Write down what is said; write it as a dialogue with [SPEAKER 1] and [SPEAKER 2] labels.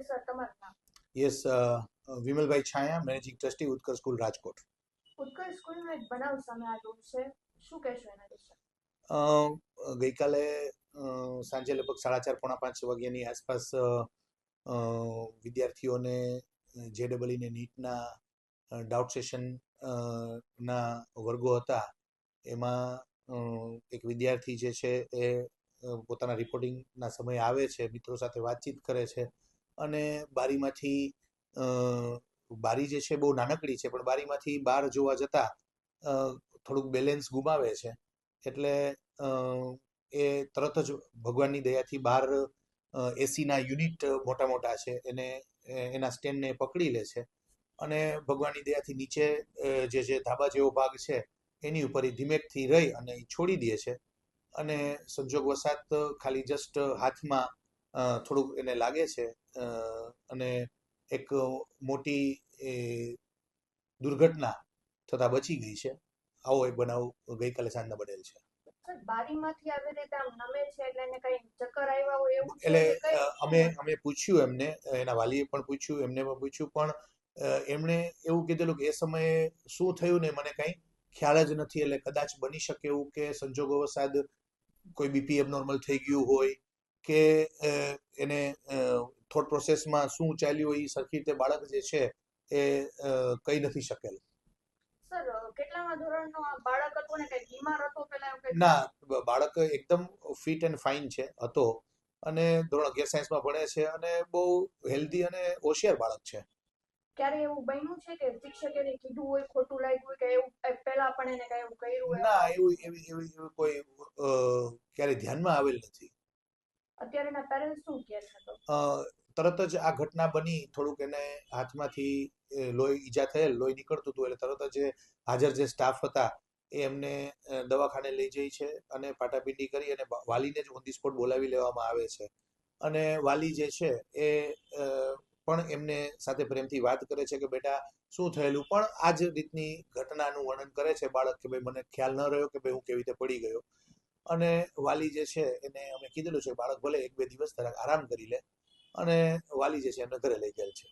[SPEAKER 1] Sir તમારું નામ?
[SPEAKER 2] Yes, Vimalbhai છાયા, managing trustee ઉત્કર્ષ school Rajkot.
[SPEAKER 1] ઉત્કર્ષ સ્કૂલનો એક બનાવ સામે આવ્યો છે, શું કહેશો એના વિશે?
[SPEAKER 2] ગઈકાલે સાંજે લગભગ 4:30 પોણા 5 વાગ્યાની આસપાસ વિદ્યાર્થીઓને JEE ને નીટના ડાઉટ સેશન ના વર્ગો હતા. એમાં એક વિદ્યાર્થી જે છે એ પોતાના રિપોર્ટિંગના સમયે આવે છે, મિત્રો સાથે વાતચીત કરે છે અને બારીમાંથી બારી જે છે બહુ નાનકડી છે, પણ બારીમાંથી બહાર જોવા જતા થોડુંક બેલેન્સ ગુમાવે છે. એટલે એ તરત જ ભગવાનની દયાથી બહાર એસીના યુનિટ મોટા મોટા છે એને એના સ્ટેન્ડને પકડી લે છે અને ભગવાનની દયાથી નીચે જે ધાબા જેવો ભાગ છે એની ઉપર ધીમેકથી રહી અને છોડી દે છે અને સંજોગવશાત ખાલી જસ્ટ હાથમાં થોડુંક એને લાગે છે અને એક મોટી દુર્ઘટના થતાં બચી ગઈ છે. આવો એક બનાવ ગઈકાલે સાંજના બનેલ છે.
[SPEAKER 1] સર, બારીમાંથી આવી રીતે આમ નમે છે એટલે એને કઈ ચક્કર આવ્યા હોય એવું છે
[SPEAKER 2] એટલે
[SPEAKER 1] કે કઈ?
[SPEAKER 2] અમે પૂછ્યું એમને, એના વાલીએ પણ પૂછ્યું, એમને પણ પૂછ્યું, પણ એમણે એવું કીધેલું કે એ સમયે શું થયું ને મને કઈ ખ્યાલ જ નથી. એટલે કદાચ બની શકે એવું કે સંજોગોવશાત કોઈ બીપી એબનોર્મલ થઈ ગયું હોય કે એને થોટ પ્રોસેસમાં શું ચાલ્યું હોય એ સરખી રીતે બાળક જે છે એ કહી નથી શકેલ.
[SPEAKER 1] સર, કેટલામા ધોરણનો આ બાળક હતો ને કઈ બીમાર હતો પેલા એવું કઈ?
[SPEAKER 2] ના, બાળક એકદમ ફિટ એન્ડ ફાઇન છે હતો અને ધોરણ 11 સાયન્સમાં ભણે છે અને બહુ હેલ્ધી અને હોશિયાર બાળક છે.
[SPEAKER 1] ક્યારે એવું બન્યું છે કે શિક્ષકે એને કીધું હોય, ખોટું લાગ્યું હોય કે એવું પહેલા પણ એને કઈ એવું કર્યું હોય?
[SPEAKER 2] ના, એવી કોઈ ક્યારે ધ્યાનમાં આવેલ નથી.
[SPEAKER 1] અત્યારે એના પેરેન્ટ્સ શું કહે છે તો?
[SPEAKER 2] તરત જ આ ઘટના બની, થોડુંક એને હાથમાંથી લોહી ઈજા થયેલ, લોહી નીકળતું હતું એટલે તરત જ હાજર જે સ્ટાફ હતા એ એમને દવાખાને લઈ જાય છે અને પાટાપીંડી કરી અને વાલીને જ ઓન ધી સ્પોટ બોલાવી લેવામાં આવે છે અને વાલી જે છે એ પણ એમને સાથે પ્રેમથી વાત કરે છે કે બેટા શું થયેલું, પણ આ જ રીતની ઘટનાનું વર્ણન કરે છે બાળક કે ભાઈ મને ખ્યાલ ન રહ્યો કે ભાઈ હું કેવી રીતે પડી ગયો. અને વાલી જે છે એને અમે કીધેલું છે બાળક ભલે 1-2 દિવસ જરાક આરામ કરી લે અને વાલી જે છે એમને ઘરે લઈ ગયેલ છે.